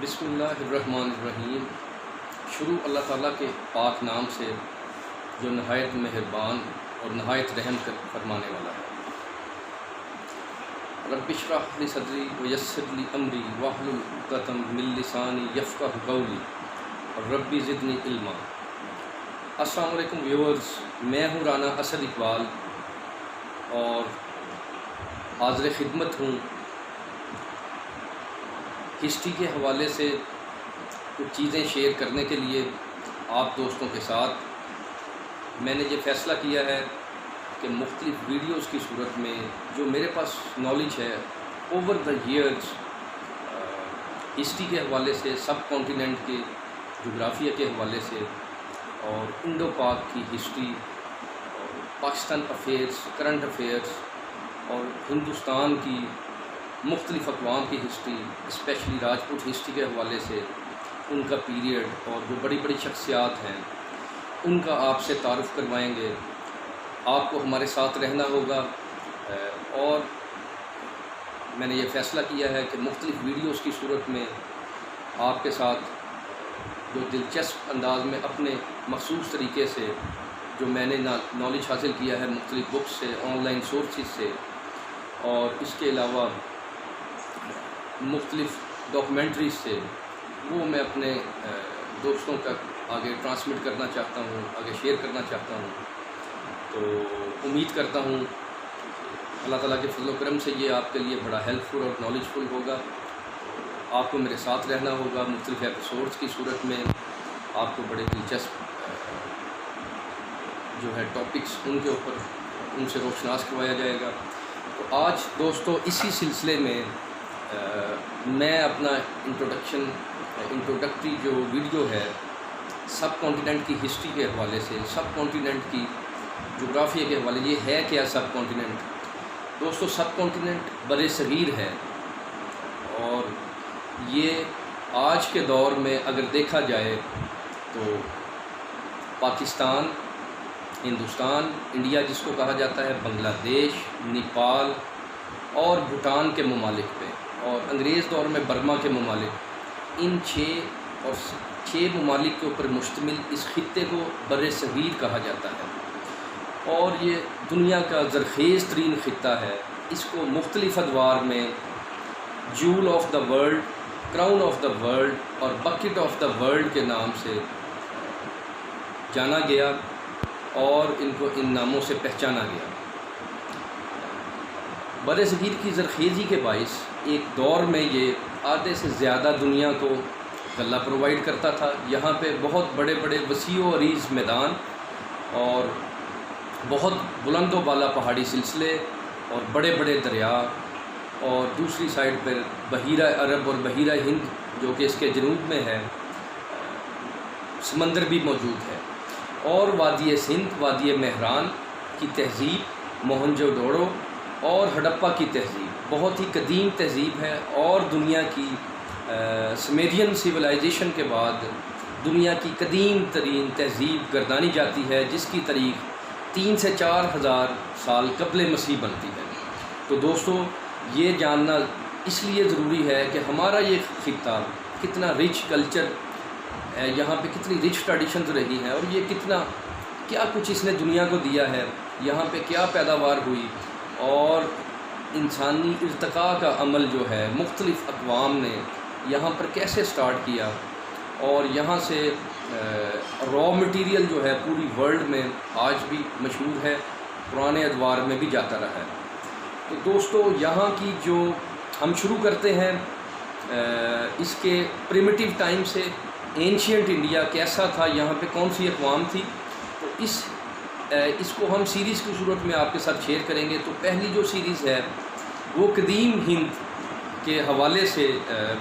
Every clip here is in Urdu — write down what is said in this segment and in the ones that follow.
بسم اللہ الرحمن الرحیم۔ شروع اللہ تعالیٰ کے پاک نام سے جو نہایت مہربان اور نہایت رحم فرمانے والا ہے۔ رب اشرح لی صدری ویسر لی امری واحلل عقدۃ من لسانی یفقہوا قولی رب زدنی علما۔ السلام علیکم ویورز، میں ہوں رانا اسد اقبال اور حاضر خدمت ہوں ہسٹری کے حوالے سے کچھ چیزیں شیئر کرنے کے لیے آپ دوستوں کے ساتھ۔ میں نے یہ فیصلہ کیا ہے کہ مختلف ویڈیوز کی صورت میں جو میرے پاس نالج ہے اوور دا ایئرز ہسٹری کے حوالے سے، سب کانٹیننٹ کے جغرافیہ کے حوالے سے، اور انڈو پاک کی history, Pakistan affairs, current affairs, اور ہندوستان کی مختلف اقوام کی ہسٹری، اسپیشلی راجپوت ہسٹری کے حوالے سے، ان کا پیریڈ اور جو بڑی بڑی شخصیات ہیں ان کا آپ سے تعارف کروائیں گے۔ آپ کو ہمارے ساتھ رہنا ہوگا، اور میں نے یہ فیصلہ کیا ہے کہ مختلف ویڈیوز کی صورت میں آپ کے ساتھ جو دلچسپ انداز میں اپنے مخصوص طریقے سے جو میں نے نالج حاصل کیا ہے مختلف بکس سے، آن لائن سورسز سے، اور اس کے علاوہ مختلف ڈاکومنٹریز سے، وہ میں اپنے دوستوں تک آگے ٹرانسمٹ کرنا چاہتا ہوں، آگے شیئر کرنا چاہتا ہوں۔ تو امید کرتا ہوں اللہ تعالیٰ کے فضل و کرم سے یہ آپ کے لیے بڑا ہیلپ فل اور نالج فل ہوگا۔ آپ کو میرے ساتھ رہنا ہوگا مختلف ایپیسوڈز کی صورت میں۔ آپ کو بڑے دلچسپ جو ہے ٹاپکس ان کے اوپر ان سے روشناس کروایا جائے گا۔ تو آج دوستو اسی سلسلے میں میں اپنا انٹروڈکٹری جو ویڈیو ہے سب کانٹیننٹ کی ہسٹری کے حوالے سے، سب کانٹیننٹ کی جغرافیہ کے حوالے، یہ ہے کیا سب کانٹیننٹ؟ دوستو سب کانٹیننٹ بر صغیر ہے، اور یہ آج کے دور میں اگر دیکھا جائے تو پاکستان، ہندوستان، انڈیا جس کو کہا جاتا ہے، بنگلہ دیش، نیپال اور بھوٹان کے ممالک پہ، اور انگریز دور میں برما کے ممالک، ان چھ ممالک کے اوپر مشتمل اس خطے کو بر صغیر کہا جاتا ہے، اور یہ دنیا کا زرخیز ترین خطہ ہے۔ اس کو مختلف ادوار میں جول of the world, crown of the world اور بکٹ آف دا ورلڈ کے نام سے جانا گیا، اور ان کو ان ناموں سے پہچانا گیا۔ بر صغیر کی زرخیزی کے باعث ایک دور میں یہ آدھے سے زیادہ دنیا کو غلہ پرووائڈ کرتا تھا۔ یہاں پہ بہت بڑے بڑے وسیع و عریض میدان اور بہت بلند و بالا پہاڑی سلسلے اور بڑے بڑے دریا، اور دوسری سائڈ پر بحیرہ عرب اور بحیرہ ہند جو کہ اس کے جنوب میں ہے، سمندر بھی موجود ہے، اور وادی سندھ، وادی مہران کی تہذیب، موہنجو ڈوڑو اور ہڑپا کی تہذیب بہت ہی قدیم تہذیب ہے، اور دنیا کی سمیرین سیولائزیشن کے بعد دنیا کی قدیم ترین تہذیب گردانی جاتی ہے، جس کی تاریخ 3 سے 4 ہزار سال قبل مسیح بنتی ہے۔ تو دوستو یہ جاننا اس لیے ضروری ہے کہ ہمارا یہ خطہ کتنا رچ کلچر ہے، یہاں پہ کتنی رچ ٹریڈیشنز رہی ہیں، اور یہ کیا کچھ اس نے دنیا کو دیا ہے، یہاں پہ کیا پیداوار ہوئی، اور انسانی ارتقاء کا عمل جو ہے مختلف اقوام نے یہاں پر کیسے سٹارٹ کیا، اور یہاں سے را مٹیریل جو ہے پوری ورلڈ میں آج بھی مشہور ہے، پرانے ادوار میں بھی جاتا رہا ہے۔ تو دوستو یہاں کی جو ہم شروع کرتے ہیں اس کے پریمیٹیو ٹائم سے، اینشینٹ انڈیا کیسا تھا، یہاں پہ کون سی اقوام تھی، تو اس کو ہم سیریز کی صورت میں آپ کے ساتھ شیئر کریں گے۔ تو پہلی جو سیریز ہے وہ قدیم ہند کے حوالے سے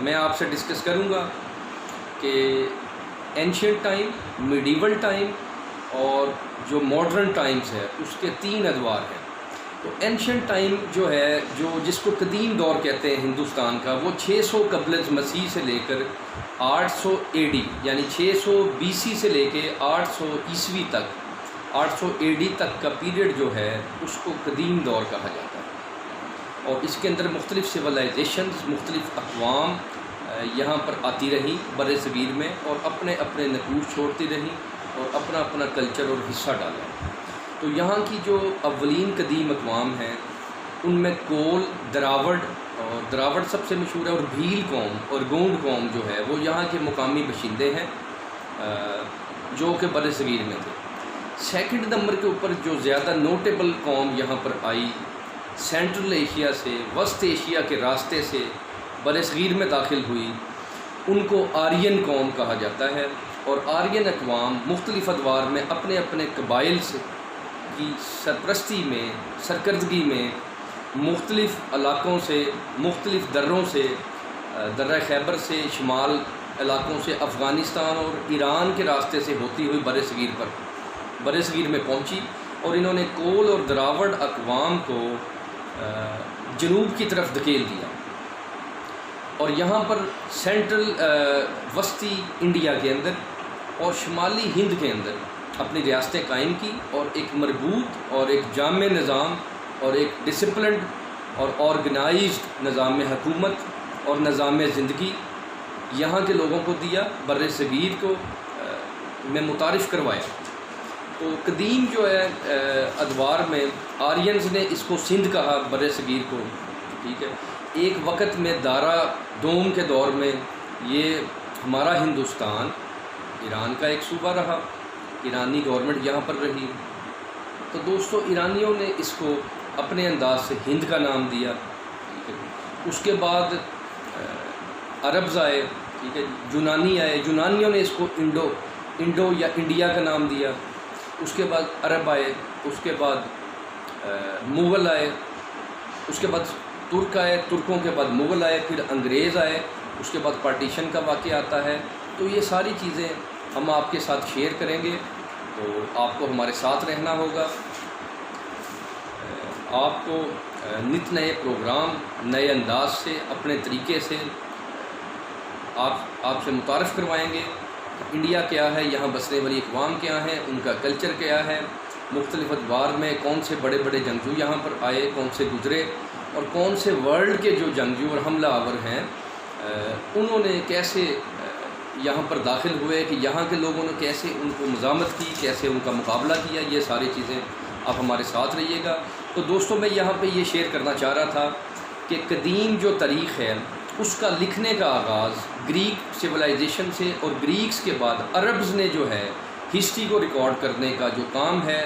میں آپ سے ڈسکس کروں گا کہ اینشینٹ ٹائم، میڈیول ٹائم اور جو ماڈرن ٹائمز ہے اس کے 3 ادوار ہیں۔ تو اینشینٹ ٹائم جو ہے، جس کو قدیم دور کہتے ہیں ہندوستان کا، وہ 600 قبل مسیح سے لے کر 800 AD یعنی 600 BC سے لے کے 800 عیسوی تک، 800 AD تک کا پیریڈ جو ہے اس کو قدیم دور کہا جاتا ہے، اور اس کے اندر مختلف سیولائزیشنز، مختلف اقوام یہاں پر آتی رہی بر صغیر میں، اور اپنے اپنے نقوش چھوڑتی رہی اور اپنا اپنا کلچر اور حصہ ڈالا۔ تو یہاں کی جو اولین قدیم اقوام ہیں ان میں کول، دراوڑ، اور دراوڑ سب سے مشہور ہے، اور بھیل قوم اور گونڈ قوم جو ہے وہ یہاں کے مقامی باشندے ہیں جو کہ بر صغیر میں تھے۔ سیکنڈ نمبر کے اوپر جو زیادہ نوٹیبل قوم یہاں پر آئی، سینٹرل ایشیا سے، وسط ایشیا کے راستے سے بر صغیر میں داخل ہوئی، ان کو آرین قوم کہا جاتا ہے۔ اور آرین اقوام مختلف ادوار میں اپنے اپنے قبائل سے کی سرپرستی میں، سرکردگی میں مختلف علاقوں سے، مختلف دروں سے، درہ خیبر سے، شمال علاقوں سے، افغانستان اور ایران کے راستے سے ہوتی ہوئی بر صغیر میں پہنچی، اور انہوں نے کول اور دراوڑ اقوام کو جنوب کی طرف دھکیل دیا، اور یہاں پر سینٹرل وسطی انڈیا کے اندر اور شمالی ہند کے اندر اپنی ریاستیں قائم کی، اور ایک مربوط اور ایک جامع نظام اور ایک ڈسپلنڈ اور آرگنائزڈ نظام حکومت اور نظام زندگی یہاں کے لوگوں کو دیا، بر صغیر کو میں متعارف کروایا۔ تو قدیم جو ہے ادوار میں آرینز نے اس کو سندھ کہا، بر صغیر کو، ٹھیک ہے۔ ایک وقت میں دارا دوم کے دور میں یہ ہمارا ہندوستان ایران کا ایک صوبہ رہا، ایرانی گورنمنٹ یہاں پر رہی۔ تو دوستو، ایرانیوں نے اس کو اپنے انداز سے ہند کا نام دیا، ٹھیک ہے۔ اس کے بعد عربز آئے، ٹھیک ہے، یونانی آئے، یونانیوں نے اس کو انڈو یا انڈیا کا نام دیا۔ اس کے بعد عرب آئے، اس کے بعد مغل آئے، اس کے بعد ترک آئے، ترکوں کے بعد مغل آئے، پھر انگریز آئے، اس کے بعد پارٹیشن کا واقعہ آتا ہے۔ تو یہ ساری چیزیں ہم آپ کے ساتھ شیئر کریں گے، تو آپ کو ہمارے ساتھ رہنا ہوگا۔ آپ کو نت نئے پروگرام نئے انداز سے اپنے طریقے سے آپ سے متعارف کروائیں گے۔ انڈیا کیا ہے، یہاں بسنے والی اقوام کیا ہیں، ان کا کلچر کیا ہے، مختلف ادوار میں کون سے بڑے بڑے جنگجو یہاں پر آئے، کون سے گزرے، اور کون سے ورلڈ کے جو جنگجو اور حملہ آور ہیں انہوں نے کیسے یہاں پر داخل ہوئے، کہ یہاں کے لوگوں نے کیسے ان کو مزاحمت کی، کیسے ان کا مقابلہ کیا۔ یہ ساری چیزیں آپ ہمارے ساتھ رہیے گا۔ تو دوستوں، میں یہاں پہ یہ شیئر کرنا چاہ رہا تھا کہ قدیم جو تاریخ ہے اس کا لکھنے کا آغاز گریک سویلائزیشن سے، اور گریکس کے بعد عربز نے جو ہے ہسٹری کو ریکارڈ کرنے کا جو کام ہے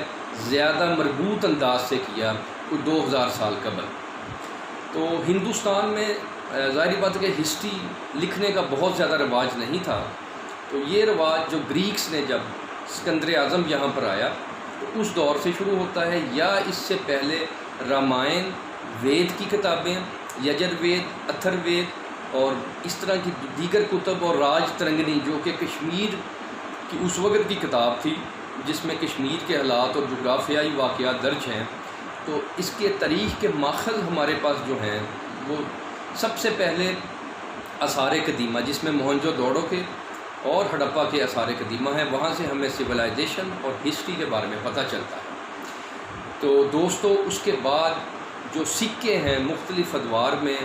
زیادہ مربوط انداز سے کیا، کوئی 2000 سال قبل۔ تو ہندوستان میں ظاہری بات ہے کہ ہسٹری لکھنے کا بہت زیادہ رواج نہیں تھا۔ تو یہ رواج جو گریکس نے، جب اسکندر اعظم یہاں پر آیا، تو اس دور سے شروع ہوتا ہے، یا اس سے پہلے رامائن، وید کی کتابیں، یجر وید، اتھر وید اور اس طرح کی دیگر کتب، اور راج ترنگنی جو کہ کشمیر کی اس وقت کی کتاب تھی جس میں کشمیر کے حالات اور جغرافیائی واقعات درج ہیں۔ تو اس کے تاریخ کے ماخذ ہمارے پاس جو ہیں وہ سب سے پہلے آثار قدیمہ، جس میں موہنجو دڑو کے اور ہڑپا کے آثار قدیمہ ہیں، وہاں سے ہمیں سویلائزیشن اور ہسٹری کے بارے میں پتہ چلتا ہے۔ تو دوستو، اس کے بعد جو سکے ہیں مختلف ادوار میں،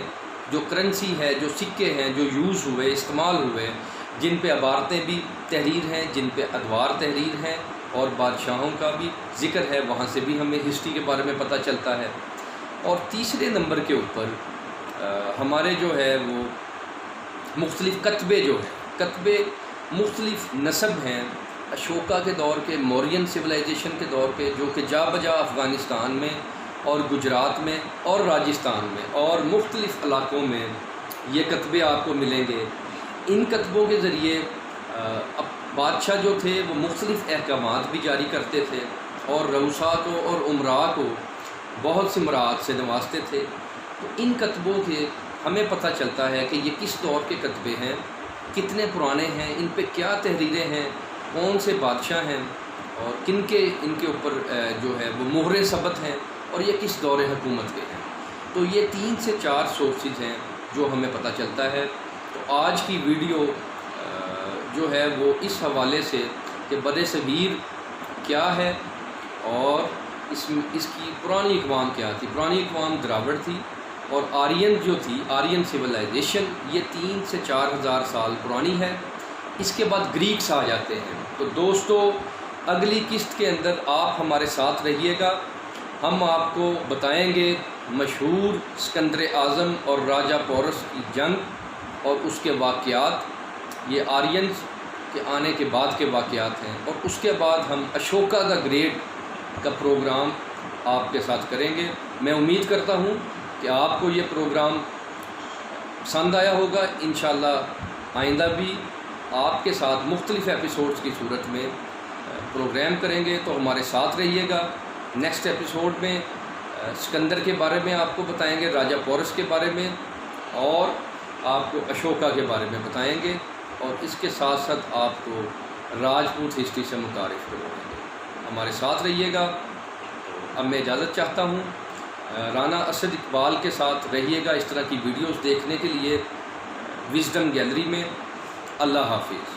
جو کرنسی ہے، جو سکے ہیں جو یوز ہوئے، استعمال ہوئے، جن پہ عبارتیں بھی تحریر ہیں، جن پہ ادوار تحریر ہیں، اور بادشاہوں کا بھی ذکر ہے، وہاں سے بھی ہمیں ہسٹری کے بارے میں پتہ چلتا ہے۔ اور تیسرے نمبر کے اوپر ہمارے جو ہے وہ مختلف کتبے جو ہیں، کتبے مختلف نسب ہیں، اشوکا کے دور کے، مورین سویلائزیشن کے دور کے، جو کہ جا بجا افغانستان میں اور گجرات میں اور راجستھان میں اور مختلف علاقوں میں یہ کتبے آپ کو ملیں گے۔ ان کتبوں کے ذریعے بادشاہ جو تھے وہ مختلف احکامات بھی جاری کرتے تھے، اور رؤساء کو اور امراء کو بہت سی مراعات سے نوازتے تھے۔ تو ان کتبوں کے ہمیں پتہ چلتا ہے کہ یہ کس دور کے کتبے ہیں، کتنے پرانے ہیں، ان پہ کیا تحریریں ہیں، کون سے بادشاہ ہیں، اور کن کے ان کے اوپر جو ہے وہ مہر ثبت ہیں، اور یہ کس دور حکومت کے ہیں۔ تو یہ 3 سے 4 سورسز ہیں جو ہمیں پتہ چلتا ہے۔ تو آج کی ویڈیو جو ہے وہ اس حوالے سے کہ بر صغیر کیا ہے اور اس کی پرانی اقوام کیا تھی۔ پرانی اقوام دراوڑ تھی، اور آرین جو تھی، آرین سویلائزیشن، یہ 3 سے 4 ہزار سال پرانی ہے۔ اس کے بعد گریکس آ جاتے ہیں۔ تو دوستو اگلی قسط کے اندر آپ ہمارے ساتھ رہیے گا، ہم آپ کو بتائیں گے مشہور اسکندر اعظم اور راجہ پورس کی جنگ اور اس کے واقعات، یہ آرینز کے آنے کے بعد کے واقعات ہیں، اور اس کے بعد ہم اشوکا دا گریٹ کا پروگرام آپ کے ساتھ کریں گے۔ میں امید کرتا ہوں کہ آپ کو یہ پروگرام پسند آیا ہوگا۔ انشاءاللہ آئندہ بھی آپ کے ساتھ مختلف ایپیسوڈز کی صورت میں پروگرام کریں گے، تو ہمارے ساتھ رہیے گا۔ نیکسٹ ایپیسوڈ میں سکندر کے بارے میں آپ کو بتائیں گے، راجہ پورس کے بارے میں، اور آپ کو اشوکا کے بارے میں بتائیں گے، اور اس کے ساتھ ساتھ آپ کو راجپوت ہسٹری سے متعارف کروائیں گے۔ ہمارے ساتھ رہیے گا۔ اب میں اجازت چاہتا ہوں، رانا اسد اقبال کے ساتھ رہیے گا اس طرح کی ویڈیوز دیکھنے کے لیے وزڈم گیلری میں۔ اللہ حافظ۔